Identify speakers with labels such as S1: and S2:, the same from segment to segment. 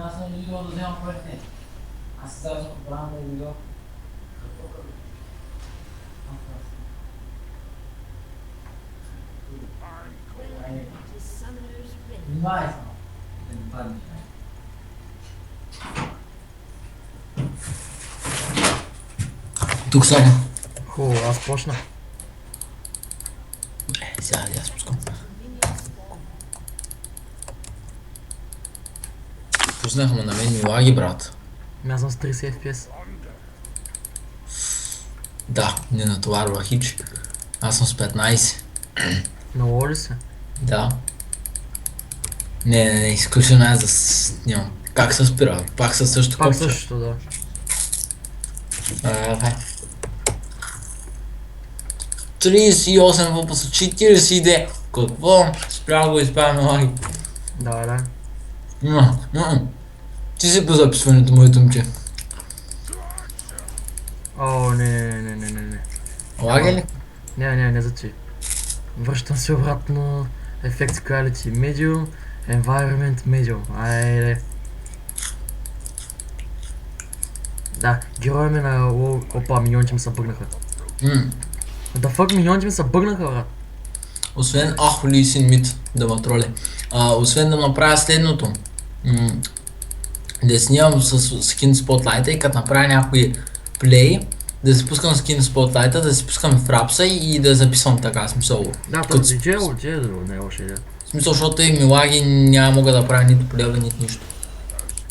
S1: Аз съм идол да вземам парите. Аз сега съм поправям да идол. Внимай само. Да не паднеш. Тук само.
S2: Хубаво, аз почна.
S1: Сега я спускам. Пуснаха ме на мен ми лаги, брат.
S2: Аз съм с 30 FPS.
S1: Да, не натоварва хич. Аз съм с 15.
S2: Много ли се?
S1: Да. Не, изключено е за... Нямам. Как се спира? Пак със същото
S2: Пак
S1: копче.
S2: същото, да.
S1: Давай. 38 въпуса, 49. Какво? Спрямо го изправяме лаги.
S2: Да.
S1: Ти си по записването, моето момче.
S2: О, не.
S1: Лаги ли?
S2: Не за ти. Връщам се обратно. Effects Quality Medium. Environment Medium. Айде. Да, героя ми на... Опа, миньоните ми се бъгнаха. Да фак, миньоните ми се бъгнаха, брат.
S1: Освен Ахоли син мит да ме троли. Освен да направя следното. Да снимам с скин спотлайта и като направя някой плей, да си пускам скин спотлайта, да си пускам в рапса и да записвам така, смисъл.
S2: Да,
S1: Като
S2: този джел, не е лоша идея.
S1: смисъл, защото и ми лаги няма мога да правя нито плева, нито нищо.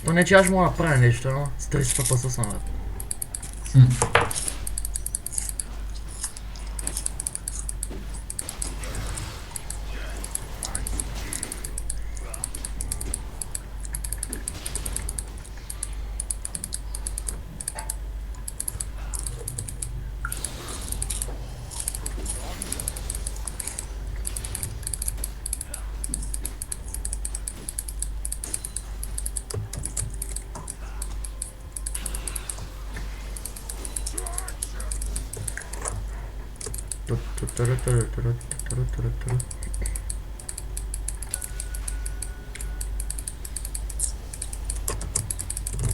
S2: То не че аз мога да правя нещо, но с 30 пъса съм, брат.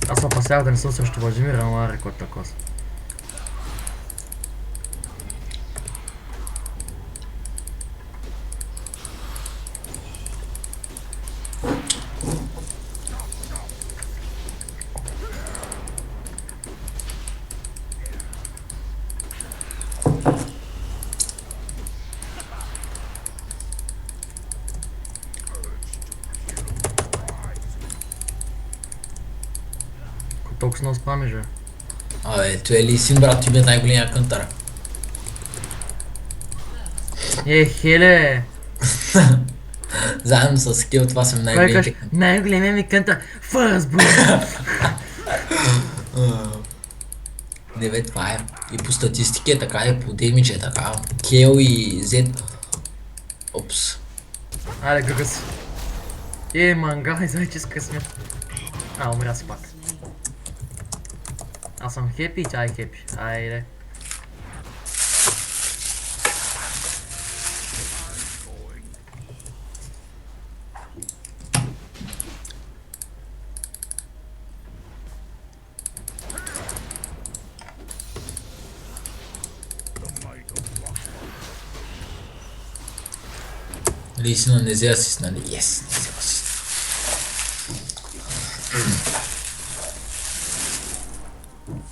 S2: Аз се опасявах да не съм срещу Владимир, ама рекорд такова. Толкова много спамиш, бе.
S1: Абе, той е ли син, брат, ти бе най-големия кънтър.
S2: Хеле!
S1: Заедно с скил, това съм
S2: Кой
S1: най-големите
S2: кажеш? Най-големия ми кънта. Фърст, бро!
S1: Не бе, това е. И по статистики е така, и по демидж е така. Кел и Z. Опс.
S2: Айде, гъгъс. Манга, и зайче с късмет. Умря си пак. Аз съм хепи и тя е хепи. Айде.
S1: Ли си, но не взе асист, нали? Yes, не взе асист.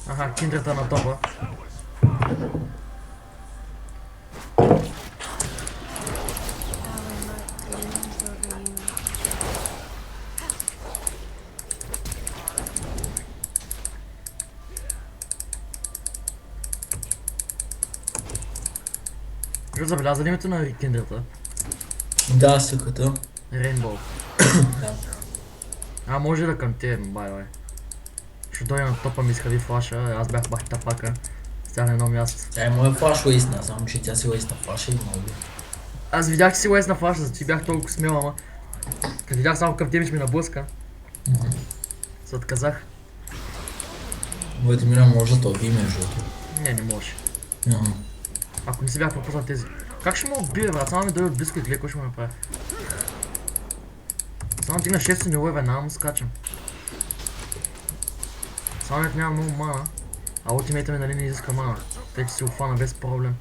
S2: Аха, киндрата на топа. Забеляза ли името на киндрата?
S1: Да, съката.
S2: Рейнбоу.
S1: Да.
S2: Може да към те, бай. Ще дойде на топа ми изхвърли флаша, аз бях бах тапака. Стях на едно място.
S1: Тя е моя флаш уейсна, само че тя си уейсна флаша и много.
S2: Аз видях, че си уейс на флаша, за ти бях толкова смел, ама. Като видях само какъв демидж ми наблъска. Се отказах.
S1: Моите мира може да тоби между другото.
S2: Не може. Ако не си бях пропуснал тези. Как ще ме убие, брат? Само ми дойде от близко и гледа, кой ще му направи. Само дигна 6 нивове, веднага му скачам. Само няма много мана. А ултимейта ми нали не изиска мана. Тъй че си офана без проблем.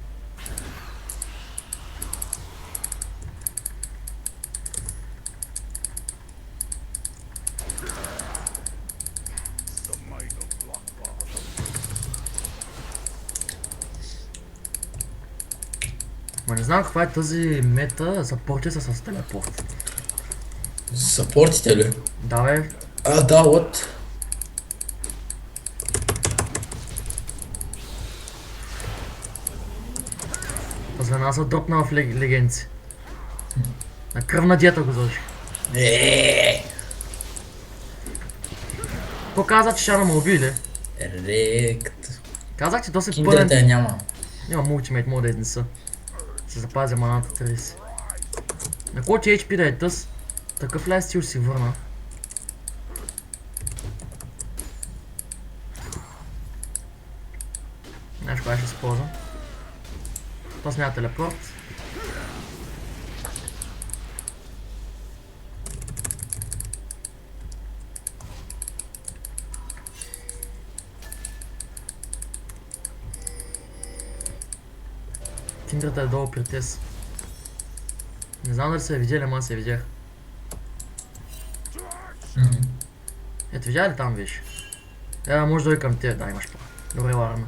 S2: Ма не знам каква е тази мета, съпорти са с телепорт.
S1: Съпортите ли?
S2: Да бе,
S1: Да, от.
S2: звена са дропна в легенци. На кръвна диета го сложих. Какво каза, че ще ме уби ли?
S1: Рект.
S2: Казах, че то се
S1: Киндрата
S2: пълен...
S1: я няма.
S2: Няма ултимейт, мога да изнеса. Ще запазя маната 30. На колко HP да е тъс, такъв лайф стил си върна. Знаеш кога ще използвам? Тос няма телепорт. Киндрата е долу при тез. Не знам дали се е видели, ама аз се видях. Ето видя ли там, виж? Може да и към те, да имаш па. Добре, ларна.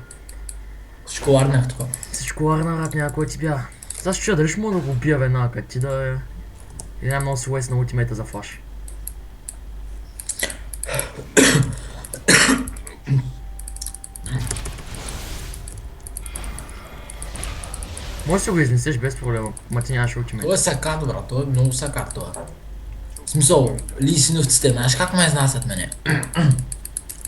S1: Всичко ларнах това.
S2: Всичко ларна, брат, някой ти бя. Сега ще чуя дали ще мога да го убия веднага, като ти да е... И няма много си уест на ултимейта за флаш. Може да си го изнесеш без проблема, ма ти нямаш ултимейт.
S1: Това е сакат, брат. Това е много сакат това. В смисъл, лисиновците, знаеш как ме изнасят мене?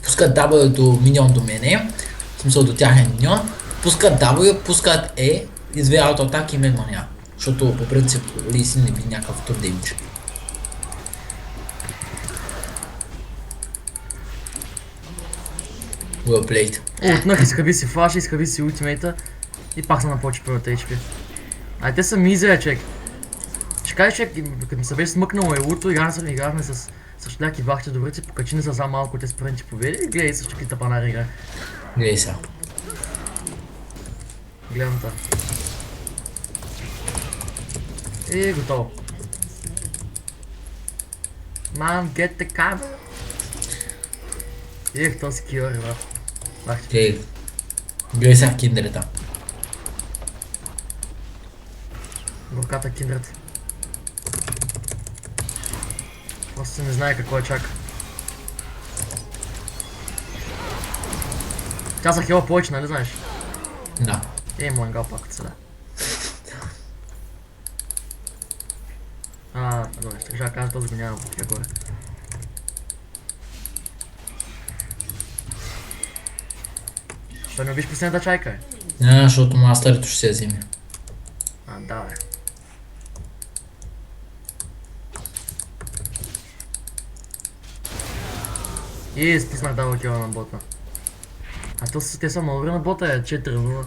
S1: Пускат W до миньон до мене, в смисъл до тяхен миньон, пускат W, пускат E, извея аутоатак и мен маня. Защото по принцип лисин не би някакъв тур демидж. Well played.
S2: Отнах, изхъби си флаш, изхъби си ултимейта и пак съм на по-чипи от HP. Ай, те са мизерия, човек. Ще кажеш, че като ми се беше смъкнало елуто, играхме с шляки бахте добре, че покачи не са за малко те спринти победи и гледай също какви тапанари играе.
S1: Гледай сега.
S2: Гледам та. И готово. Man, get the cam. Ех, този килър, брат. Бахте.
S1: Гледай сега киндерета.
S2: Горката киндрата. Просто не знае какво е чака. Тя са хила повече, нали знаеш?
S1: Да.
S2: Мангал пак от сега. Добре, ще кажа кажа този го няма по тия горе. Ще не убиш последната чайка, е?
S1: Не, защото мастерито ще се вземе.
S2: Да, бе. И спуснах дабъл кила на бота. Те са много добре на бота, е 4-0.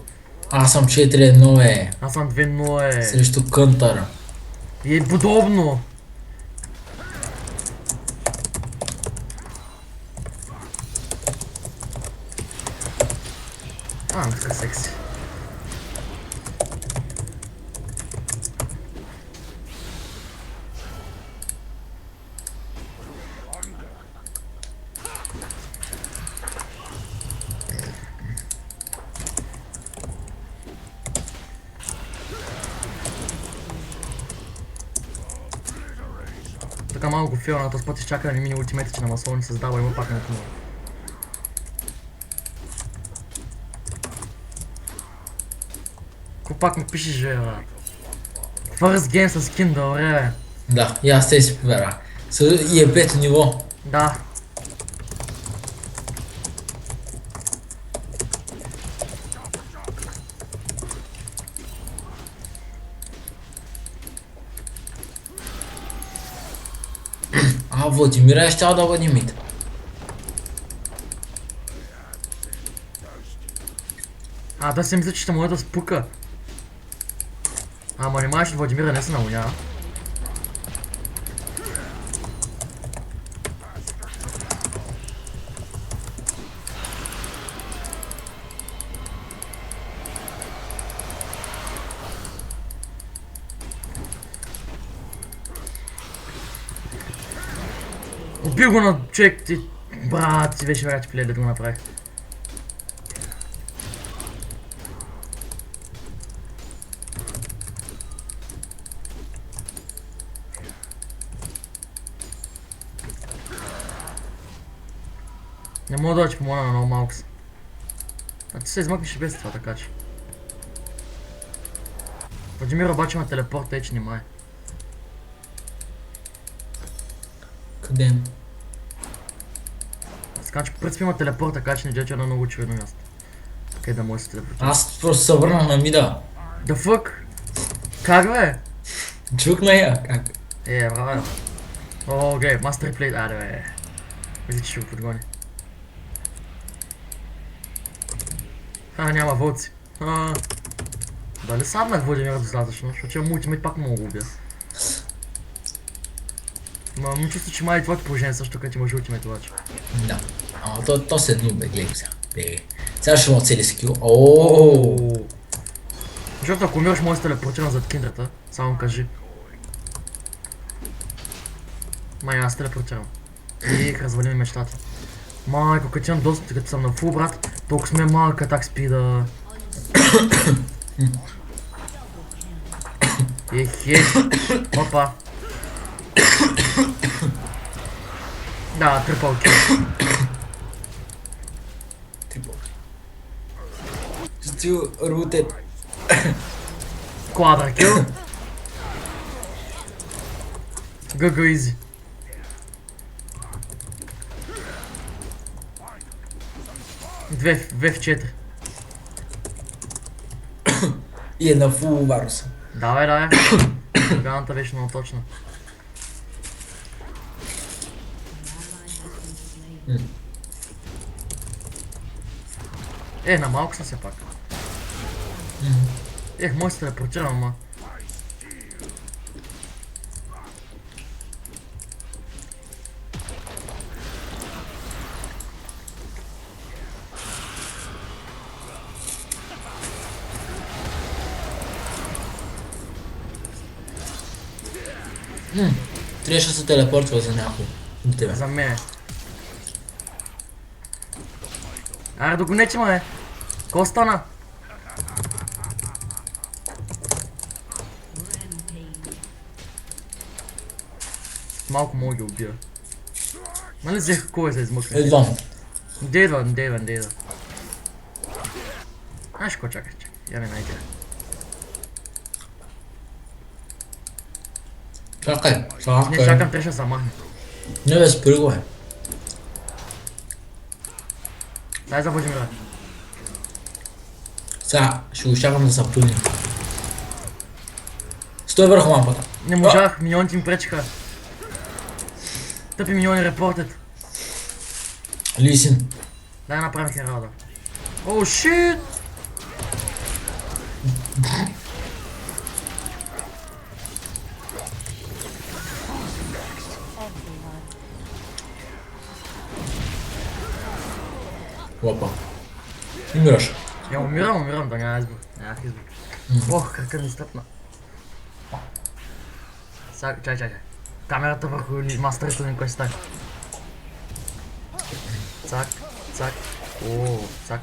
S1: Аз съм 4-1, е.
S2: Аз съм 2-0, е.
S1: Срещу Кънтъра.
S2: И е подобно. Така секси. Така малко го фила на този път изчака да не мини ултимейта, че на масло не създава, има пак на това. Ко пак ми пишеш, бе, брат? First game с скин, добре, бе.
S1: Да, и аз те си побера. И е пето ниво.
S2: Да.
S1: Владимира е щял да бъде мид.
S2: Да си мисля, че ще може да спука. Ама не маеш, Владимира не се наунява. Убил го на човек, ти... Брат, си беше врачи плея да го направих. Не мога да ти помогна на много малко си. А ти се измъкнеш и без това, така че. Владимир обаче има телепорт, тъй че немай.
S1: Къде?
S2: Така че по принцип има телепорт, така че не дойде на много очевидно място. Къде да може да се телепортира.
S1: Аз просто се върнах на мида.
S2: The fuck? Как бе?
S1: Чукна я, как?
S2: Браво. О, окей, мастер плейт, аде бе. Мисля, че ще го подгони. Няма вълци. Дали саднах Владимира достатъчно, защото имам ултимейт пак мога го убия. Ми чувство, че май твоето положение също, като имаш ултимейт обаче.
S1: Да. Ама то се едно, бе, гледай сега. Сега ще имам цели скил. Ооо.
S2: Защото ако умираш, може да се телепортирам зад киндрата, само кажи. Май аз телепортирам. И развали ми мечтата. Майко, като имам доста, като съм на фул, брат, толкова сме малък атак спида. Опа. Да, трипъл кил.
S1: Still rooted.
S2: Квадра кил. GG easy. Две в 4.
S1: И е на фул варуса.
S2: Давай. Органата беше много точна. На малко съм все пак. Може да се телепортирам, ама.
S1: Трябваше да се телепортва за някой. До тебе.
S2: За мен. Аре, догонете ме. Ко стана? Малко мога ги убия. Нали взех кой се измъкне?
S1: Едвам.
S2: Дейва. Знаеш какво чакай? Я ме найде.
S1: Чакай.
S2: Не чакам, трябваше да се махне.
S1: Не бе, спри го е.
S2: Дай за Владимира.
S1: Сега ще го чакам да се пълни. Стой върху лампата.
S2: Не можах, миньоните ми пречиха. Тъпи миньони репортят.
S1: Лисин.
S2: Дай направим Хералда. О, шит!
S1: Опа. Умираш.
S2: Я умирам, да няма избор. Нямах избор. Ох, крака ми стъпна. Сега, чай. Камерата върху мастерито ми кой стане. Цак. О, цак.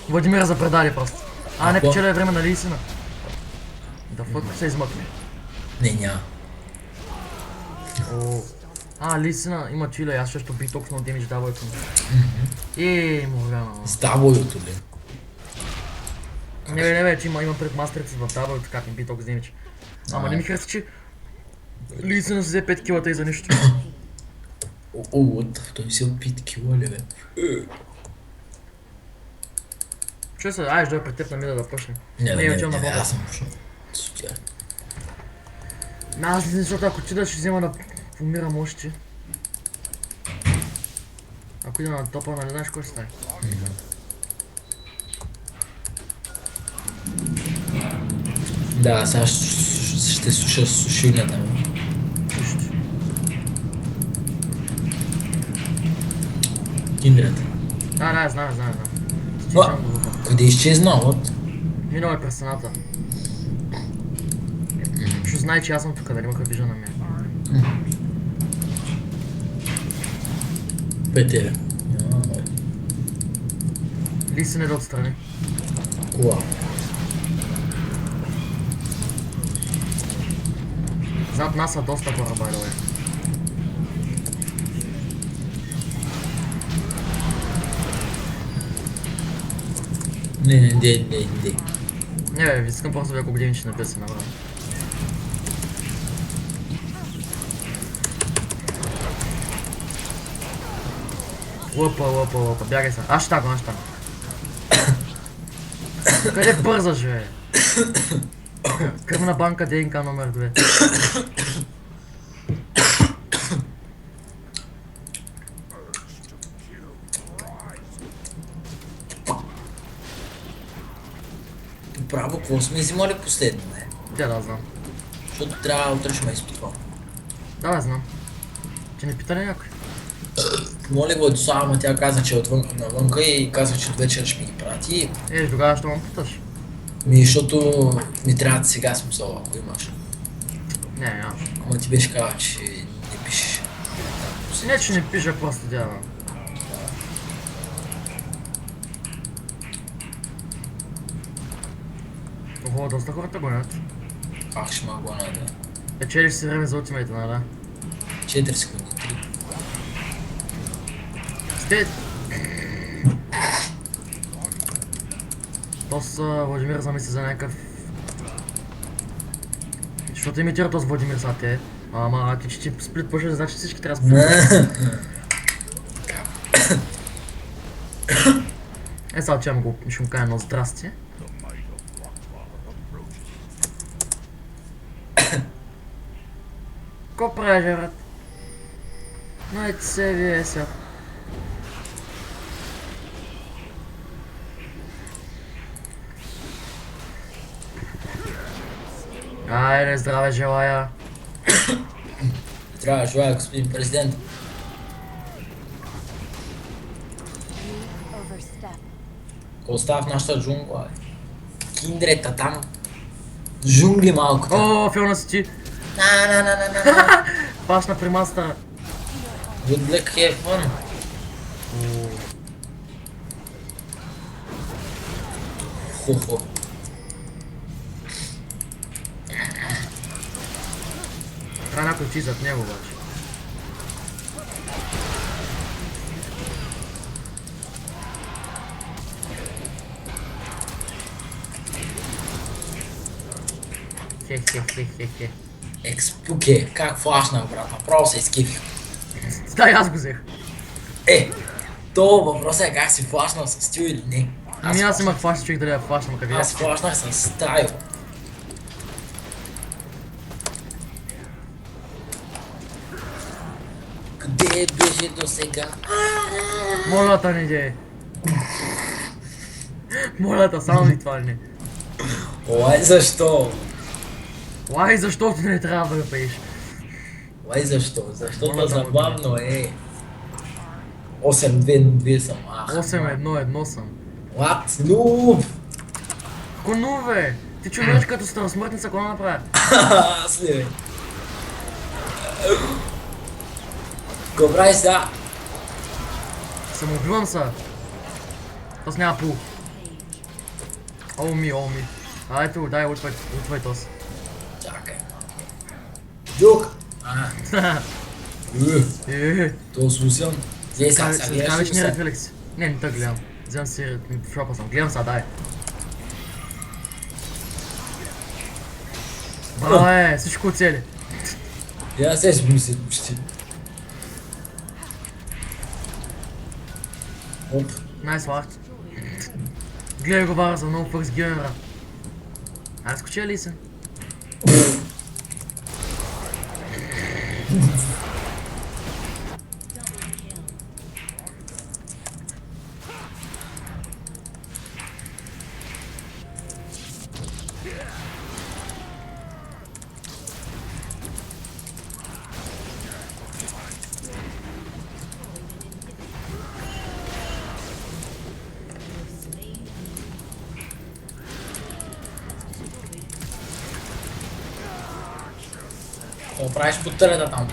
S2: Владимира запредали просто. Не печеля време на Лисина. Да фък се измъкне.
S1: Не, няма.
S2: Лисина има чила и аз също би толкова много демидж дабълто. Моргана.
S1: С дабълто ли?
S2: Не бе, че има пред мастерите в дабълто, как ми би толкова демидж. Ама не ми хареса, че Лисина се взе 5 килата и за нищо.
S1: Той си от 5 кила ли бе?
S2: Чуй се, айде дойде пред теб на мида да почнем.
S1: Не, аз съм пушнал.
S2: Аз не, защото ако ти ще взема да умирам още. Ако ида на топа, нали знаеш кой ще стане?
S1: Да, сега ще суша сушилнята ми. Киндрат.
S2: Да, знам.
S1: Къде изчезна от?
S2: Минал е през стената. Ще знае, че аз съм тук, дали ме вижда на мен.
S1: Петеля.
S2: Лисен е отстрани.
S1: Кола.
S2: Зад нас са доста хора, by the way.
S1: Не.
S2: Не бе, искам просто да го че не се направи. Лъпа, бягай се. Аз ще таго. Къде бързаш, бе? Кръвна банка ДНК номер 2.
S1: Право, какво сме взимали последно, бе?
S2: Да знам.
S1: Защото трябва утре ще ме изпитвам.
S2: Да, знам. Че не пита ли някой?
S1: Моли Владислава, ама тя каза, че е навънка и каза, че до вечера ще ми ги прати.
S2: Тогава ще ме питаш.
S1: Защото ми трябва да сега смисъл, ако имаш.
S2: Не.
S1: Ама ти беше казал, че не пишеш.
S2: Не, че не пиша, просто дядам. Ого, доста хората гонят.
S1: Как ще ма го найде?
S2: Печелиш си време за ултимейта, нали?
S1: 4 секунди, 3.
S2: Сте! Тос Владимир замисли за някакъв... Защото имитира този Владимир са те. Ама ти че ти сплит пушеш, значи всички трябва да сплит. Сега че ще му кажа едно здрасти. Ко правиш, брат? Найде се вие сега. Айде, здраве желая.
S1: Трябва да желая, господин президент. Какво остава в нашата джунгла, бе? Киндрета там. Джунгли малко там.
S2: О, филна си ти.
S1: На.
S2: Пашна при мастера.
S1: Good luck, have fun. Хо-хо.
S2: Трябва някой чи зад него обаче. Хе.
S1: Експуке, как флашна, брат, направо се изкифих.
S2: Дай, аз го взех.
S1: То въпросът е как си флашнал с стил или не.
S2: Ами аз имах флаш, човек дали я флашна, къде
S1: Аз флашнах с стайл. Къде беше до сега?
S2: Моля та не де. Моля та, само ми това не.
S1: Лай защо?
S2: Лай, защото не трябва да пееш.
S1: Лай защо? Защото
S2: Моля да
S1: забавно е. 8-2 съм.
S2: 8-1-1 съм.
S1: What? Noob!
S2: Конуве! Ти чуеш като старосмъртница, какво направя?
S1: Аз ли бе? Го прави сега?
S2: Самоубивам се. Тос няма пул. О ми. Ай, дай, утвай тос.
S1: Чакай. Джук! То слушам. Вие сега гледаш ли
S2: вечния
S1: се?
S2: рефлекс. Не те гледам. Вземам си в шопа съм. Гледам сега, дай. Браво, всичко оцели.
S1: Я се смисля почти. Оп.
S2: Найс лахт. Гледай го бара за много фърс геймера. Аз скочи ли се?
S1: Какво правиш по телета там?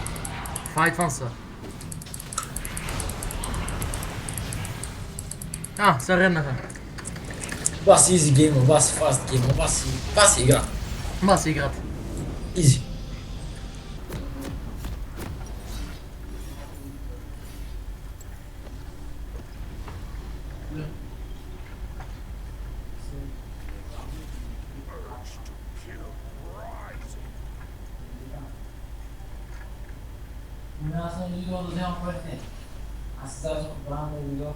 S2: Файтвам се. Сега реднаха.
S1: Бас изи гейма, бас фаст гейма, бас игра.
S2: Ма си играта.
S1: Изи. Аз съм видео да взема парите. Аз сега ще правя видео.